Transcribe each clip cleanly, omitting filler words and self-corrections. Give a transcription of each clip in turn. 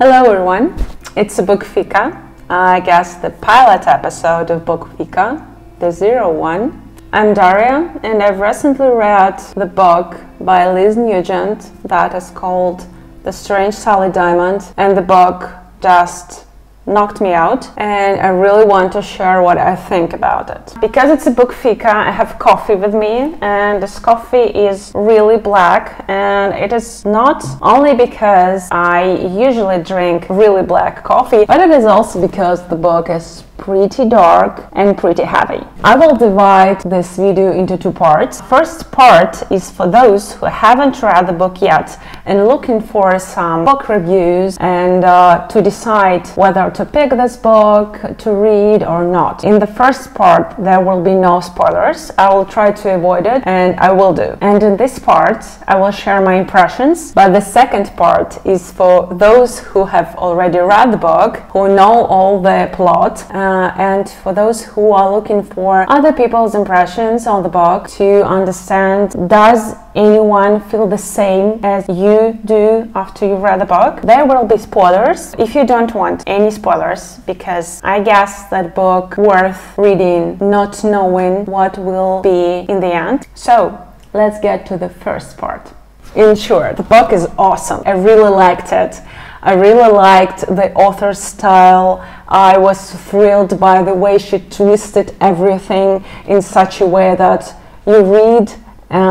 Hello everyone, it's BookFika. I guess the pilot episode of BookFika, the 01. I'm Daria and I've recently read the book by Liz Nugent that is called The Strange Sally Diamond, and the book just knocked me out, and I really want to share what I think about it. Because it's a BookFika, I have coffee with me, and this coffee is really black, and it is not only because I usually drink really black coffee, but it is also because the book is pretty dark and pretty heavy. I will divide this video into two parts. First part is for those who haven't read the book yet and looking for some book reviews and to decide whether to pick this book to read or not. In the first part there will be no spoilers. I will try to avoid it, and I will do. And in this part I will share my impressions, but the second part is for those who have already read the book, who know all the plot, and for those who are looking for other people's impressions on the book to understand, does anyone feel the same as you do after you read the book? There will be spoilers if you don't want any spoilers, because I guess that book worth reading not knowing what will be in the end. So let's get to the first part. In short, the book is awesome. I really liked it. I really liked the author's style. I was thrilled by the way she twisted everything in such a way that you read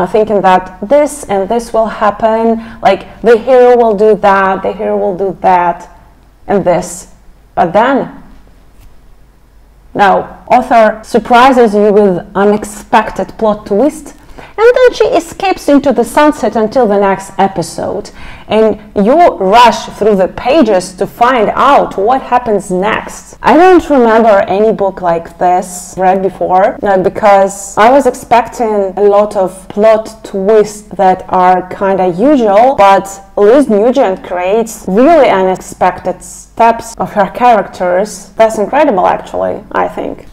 thinking that this and this will happen, like the hero will do that, the hero will do that, and this. But then, no, author surprises you with unexpected plot twist, and then she escapes into the sunset until the next episode, and you rush through the pages to find out what happens next. I don't remember any book like this read before, because I was expecting a lot of plot twists that are kind of usual, but Liz Nugent creates really unexpected steps of her characters. That's incredible, actually, I think.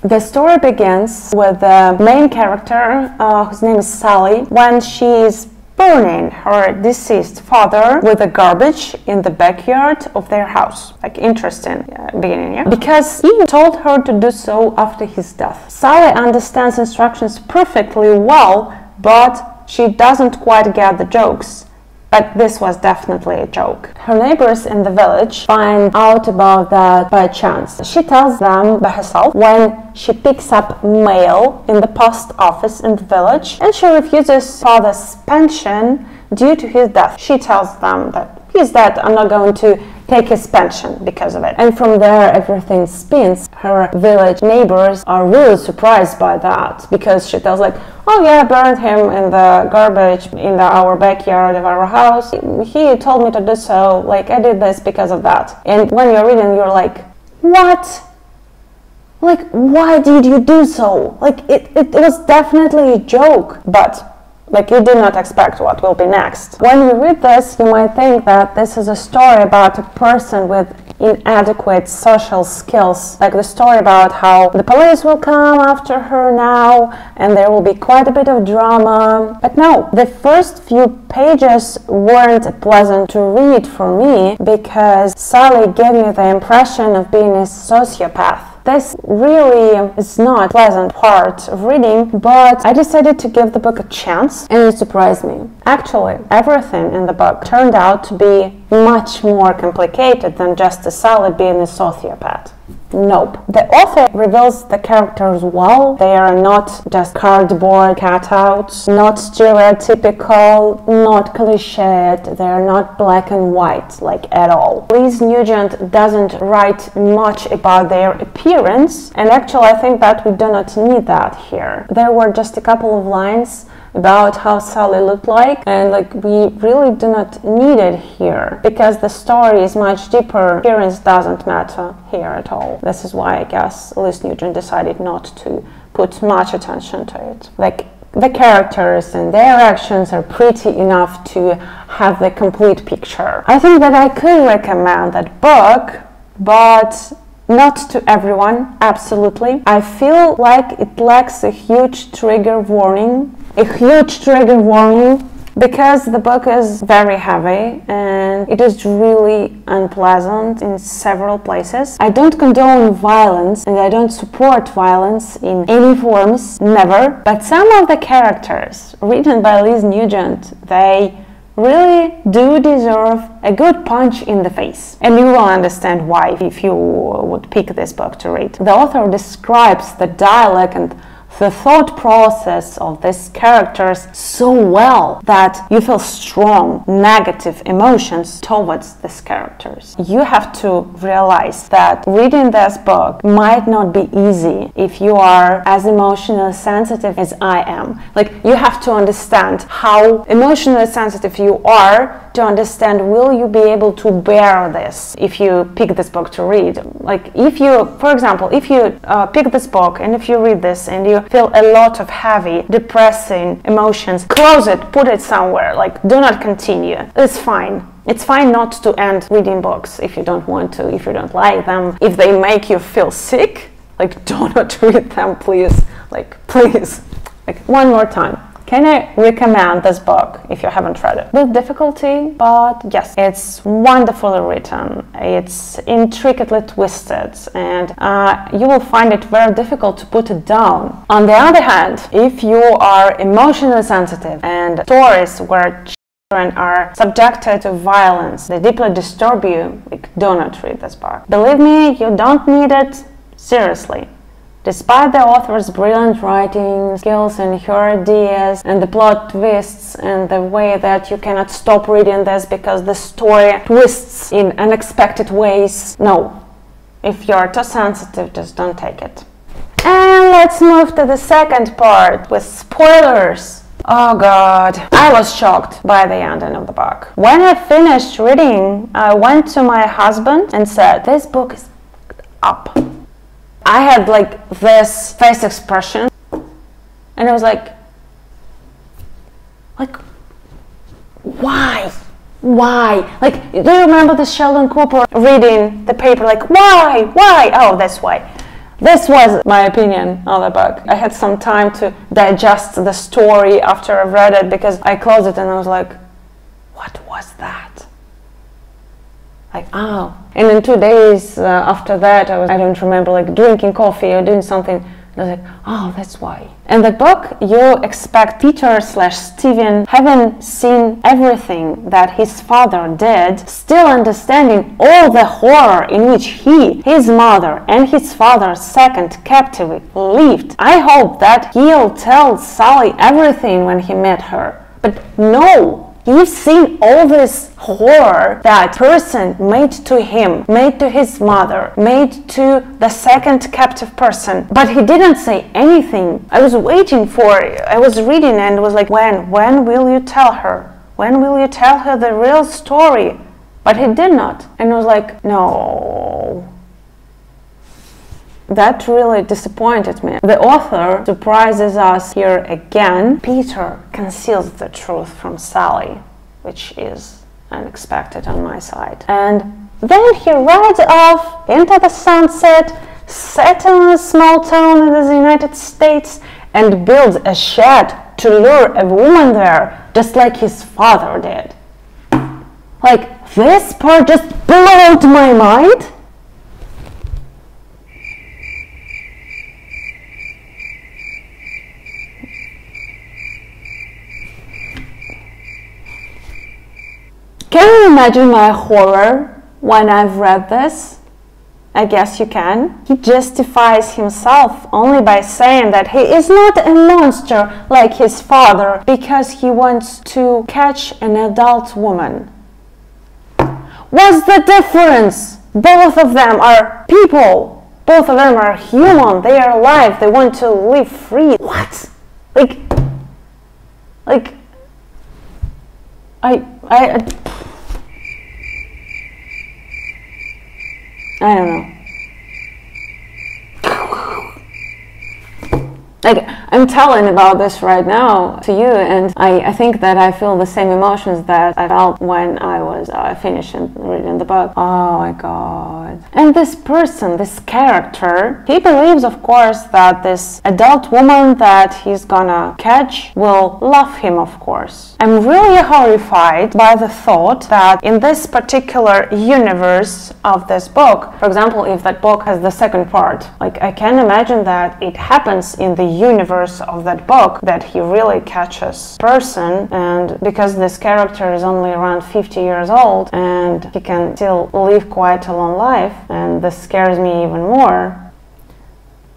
The story begins with the main character, whose name is Sally, when she is burning her deceased father with the garbage in the backyard of their house. Like, interesting beginning, yeah? Because he told her to do so after his death. Sally understands instructions perfectly well, but she doesn't quite get the jokes. But this was definitely a joke. Her neighbors in the village find out about that by chance. She tells them by herself when she picks up mail in the post office in the village, and she refuses father's pension due to his death. She tells them that he's dead, I'm not going to take his pension because of it. And from there everything spins. Her village neighbors are really surprised by that, because she tells like, oh yeah, I burned him in the garbage in our backyard of our house. He told me to do so, like I did this because of that. And when you're reading, you're like, what? Like, why did you do so? Like, it was definitely a joke, but like you do not expect what will be next. When you read this, you might think that this is a story about a person with inadequate social skills, like the story about how the police will come after her now and there will be quite a bit of drama. But no, the first few pages weren't pleasant to read for me, because Sally gave me the impression of being a sociopath. This really is not a pleasant part of reading, but I decided to give the book a chance, and it surprised me. Actually, everything in the book turned out to be much more complicated than just Sally being a sociopath. Nope. The author reveals the characters well. They are not just cardboard cutouts, not stereotypical, not cliched. They are not black and white, like at all. Liz Nugent doesn't write much about their appearance, and actually I think that we do not need that here. There were just a couple of lines about how Sally looked like, and like we really do not need it here, because the story is much deeper. Appearance doesn't matter here at all. This is why I guess Liz Nugent decided not to put much attention to it. Like, the characters and their actions are pretty enough to have the complete picture. I think that I could recommend that book, but not to everyone, absolutely. I feel like it lacks a huge trigger warning because the book is very heavy and it is really unpleasant in several places. I don't condone violence and I don't support violence in any forms, never. But some of the characters written by Liz Nugent, they really do deserve a good punch in the face. And you will understand why if you would pick this book to read. The author describes the dialogue and the thought process of these characters so well that you feel strong negative emotions towards these characters. You have to realize that reading this book might not be easy if you are as emotionally sensitive as I am. Like, you have to understand how emotionally sensitive you are to understand will you be able to bear this if you pick this book to read. Like, if you, for example, if you pick this book and if you read this and you feel a lot of heavy, depressing emotions, close it, put it somewhere, like, do not continue. It's fine. It's fine not to end reading books if you don't want to, if you don't like them. If they make you feel sick, like, do not read them, please. Like, please. Like, one more time. Can I recommend this book if you haven't read it? With difficulty, but yes, it's wonderfully written, it's intricately twisted, and you will find it very difficult to put it down. On the other hand, if you are emotionally sensitive and stories where children are subjected to violence, they deeply disturb you, like, do not read this book. Believe me, you don't need it, seriously. Despite the author's brilliant writing skills and her ideas and the plot twists and the way that you cannot stop reading this because the story twists in unexpected ways, no. If you're too sensitive, just don't take it. And let's move to the second part with spoilers. Oh god, I was shocked by the ending of the book. When I finished reading, I went to my husband and said, this book is up. I had like this face expression and I was like, why? Like, do you remember the Sheldon Cooper reading the paper, like, why? Oh, that's why. This was my opinion on the book. I had some time to digest the story after I read it because I closed it and I was like, what was that? Like, oh. And in 2 days after that, I don't remember, like, drinking coffee or doing something. I was like, oh, that's why. In the book, you expect Peter/Steven, having seen everything that his father did, still understanding all the horror in which he, his mother, and his father's second captivity lived. I hope that he'll tell Sally everything when he met her. But no! You've seen all this horror that person made to him, made to his mother, made to the second captive person, but he didn't say anything. I was waiting for it. I was reading and was like, when will you tell her? When will you tell her the real story? But he did not. And I was like, no. That really disappointed me. The author surprises us here again. Peter conceals the truth from Sally, which is unexpected on my side. And then he rides off into the sunset, settles in a small town in the United States, and builds a shed to lure a woman there, just like his father did. Like, this part just blew my mind. Can you imagine my horror when I've read this? I guess you can. He justifies himself only by saying that he is not a monster like his father because he wants to catch an adult woman. What's the difference? Both of them are people. Both of them are human. They are alive. They want to live free. What? Like I don't know. Like, I'm telling about this right now to you, and I think that I feel the same emotions that I felt when I was finishing reading the book. Oh my god. And this person, this character, he believes, of course, that this adult woman that he's gonna catch will love him, of course. I'm really horrified by the thought that in this particular universe of this book, for example, if that book has the second part, like I can imagine that it happens in the universe of that book, that he really catches person, and because this character is only around 50 years old and he can still live quite a long life, and this scares me even more.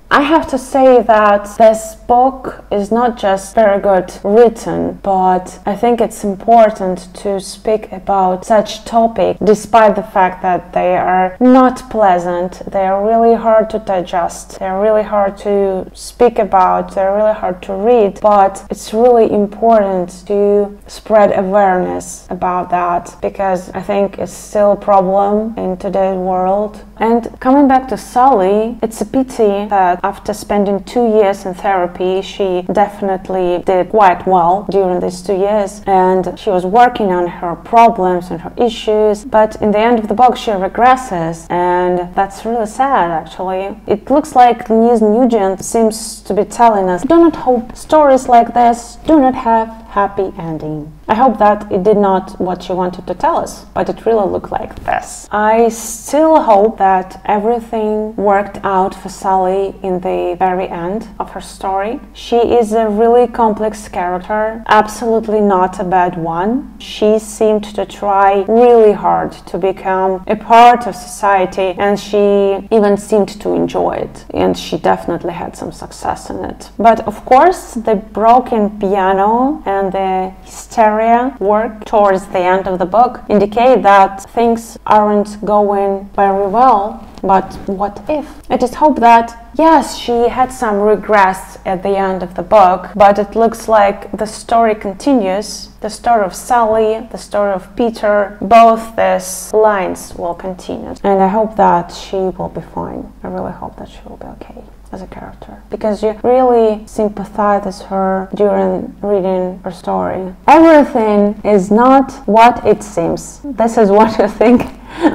I have to say that this book is not just very good written, but I think it's important to speak about such topics despite the fact that they are not pleasant, they are really hard to digest, they are really hard to speak about, they are really hard to read, but it's really important to spread awareness about that, because I think it's still a problem in today's world. And coming back to Sally, it's a pity that after spending 2 years in therapy, she definitely did quite well during these 2 years, and she was working on her problems and her issues, but in the end of the book she regresses, and that's really sad actually. It looks like Nugent seems to be telling us, do not hope stories like this do not have happy ending. I hope that it did not what she wanted to tell us, but it really looked like this. I still hope that everything worked out for Sally in the very end of her story. She is a really complex character, absolutely not a bad one. She seemed to try really hard to become a part of society, and she even seemed to enjoy it, and she definitely had some success in it. But of course, the broken piano and the hysteria work towards the end of the book indicate that things aren't going very well. But what if? I just hope that, yes, she had some regrets at the end of the book, but it looks like the story continues. The story of Sally, the story of Peter, both these lines will continue. And I hope that she will be fine. I really hope that she will be okay as a character, because you really sympathize with her during reading her story. Everything is not what it seems. This is what you think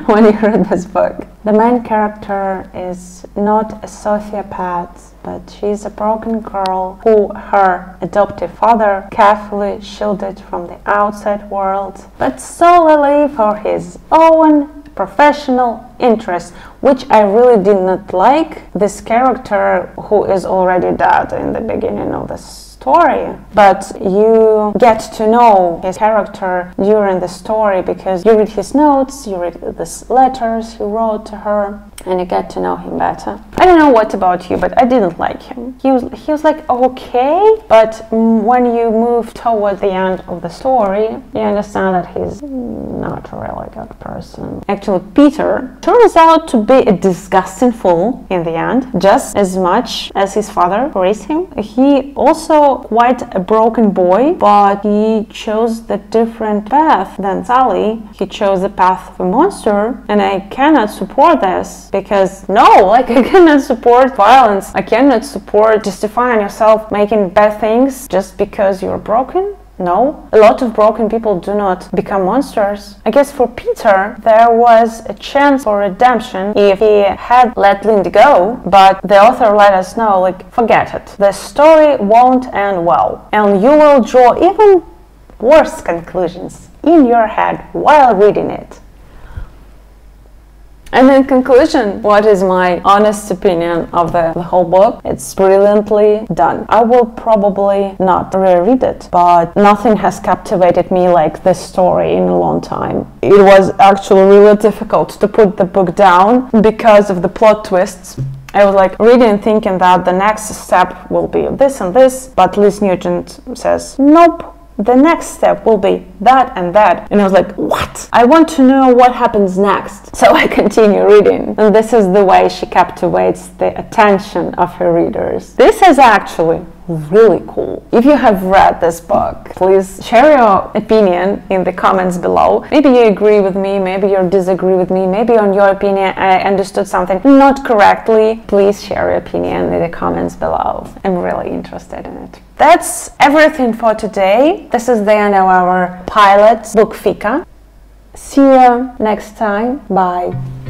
when you read this book. The main character is not a sociopath, but she's a broken girl who her adoptive father carefully shielded from the outside world, but solely for his own professional interest, which I really did not like. This character who is already dead in the beginning of the story, but you get to know his character during the story because you read his notes, you read these letters he wrote to her, and you get to know him better. I don't know what about you, but I didn't like him. He was like okay, but when you move toward the end of the story, you understand that he's not a really good person. Actually, Peter turns out to be a disgusting fool in the end, just as much as his father raised him. He also quite a broken boy, but he chose the different path than Sally. He chose the path of a monster, and I cannot support this. Because no, like I cannot support violence. I cannot support justifying yourself making bad things just because you're broken. No, a lot of broken people do not become monsters. I guess for Peter, there was a chance for redemption if he had let Lindy go, but the author let us know, like, forget it. The story won't end well, and you will draw even worse conclusions in your head while reading it. And in conclusion, what is my honest opinion of the whole book? It's brilliantly done. I will probably not reread it, but nothing has captivated me like this story in a long time. It was actually really difficult to put the book down because of the plot twists. I was like reading thinking that the next step will be this and this, but Liz Nugent says, nope. The next step will be that and that. And I was like, what? I want to know what happens next. So I continue reading. And this is the way she captivates the attention of her readers. This is actually really cool. If you have read this book, please share your opinion in the comments below. Maybe you agree with me, maybe you disagree with me, maybe on your opinion I understood something not correctly. Please share your opinion in the comments below. I'm really interested in it. That's everything for today. This is the end of our pilot BookFika. See you next time. Bye.